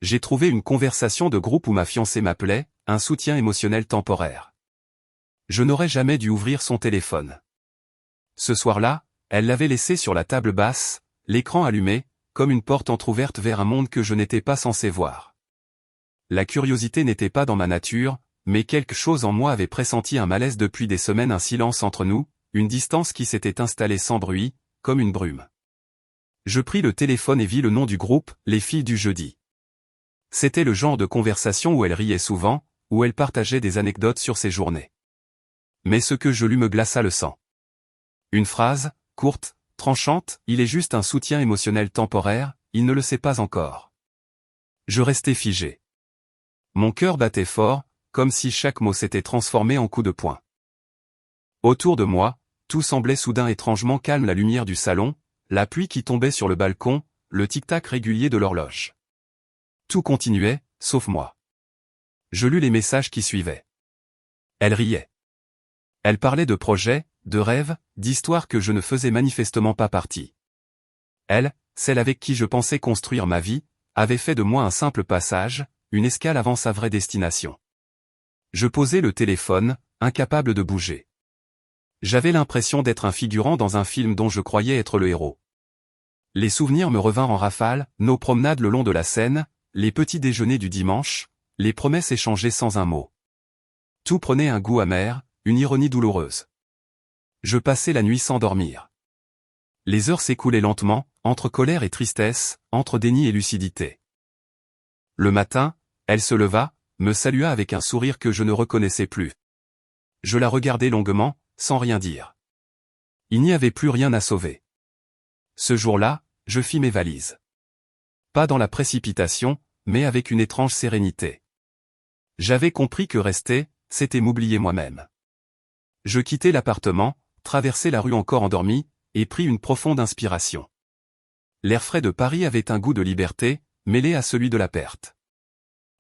J'ai trouvé une conversation de groupe où ma fiancée m'appelait, un soutien émotionnel temporaire. Je n'aurais jamais dû ouvrir son téléphone. Ce soir-là, elle l'avait laissé sur la table basse, l'écran allumé, comme une porte entr'ouverte vers un monde que je n'étais pas censé voir. La curiosité n'était pas dans ma nature, mais quelque chose en moi avait pressenti un malaise depuis des semaines, un silence entre nous, une distance qui s'était installée sans bruit, comme une brume. Je pris le téléphone et vis le nom du groupe, les filles du jeudi. C'était le genre de conversation où elle riait souvent, où elle partageait des anecdotes sur ses journées. Mais ce que je lus me glaça le sang. Une phrase, courte, tranchante, il est juste un soutien émotionnel temporaire, il ne le sait pas encore. Je restais figé. Mon cœur battait fort, comme si chaque mot s'était transformé en coup de poing. Autour de moi, tout semblait soudain étrangement calme, la lumière du salon, la pluie qui tombait sur le balcon, le tic-tac régulier de l'horloge. Tout continuait, sauf moi. Je lus les messages qui suivaient. Elle riait. Elle parlait de projets, de rêves, d'histoires que je ne faisais manifestement pas partie. Elle, celle avec qui je pensais construire ma vie, avait fait de moi un simple passage, une escale avant sa vraie destination. Je posai le téléphone, incapable de bouger. J'avais l'impression d'être un figurant dans un film dont je croyais être le héros. Les souvenirs me revinrent en rafale, nos promenades le long de la Seine, les petits déjeuners du dimanche, les promesses échangées sans un mot. Tout prenait un goût amer, une ironie douloureuse. Je passais la nuit sans dormir. Les heures s'écoulaient lentement, entre colère et tristesse, entre déni et lucidité. Le matin, elle se leva, me salua avec un sourire que je ne reconnaissais plus. Je la regardai longuement, sans rien dire. Il n'y avait plus rien à sauver. Ce jour-là, je fis mes valises. Pas dans la précipitation, mais avec une étrange sérénité. J'avais compris que rester, c'était m'oublier moi-même. Je quittai l'appartement, traversai la rue encore endormi, et pris une profonde inspiration. L'air frais de Paris avait un goût de liberté, mêlé à celui de la perte.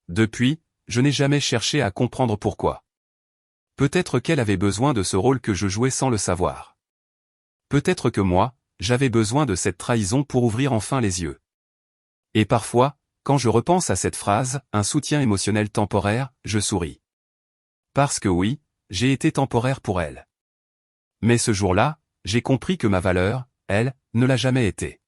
Depuis, je n'ai jamais cherché à comprendre pourquoi. Peut-être qu'elle avait besoin de ce rôle que je jouais sans le savoir. Peut-être que moi, j'avais besoin de cette trahison pour ouvrir enfin les yeux. Et parfois, quand je repense à cette phrase, un soutien émotionnel temporaire, je souris. Parce que oui, j'ai été temporaire pour elle. Mais ce jour-là, j'ai compris que ma valeur, elle, ne l'a jamais été.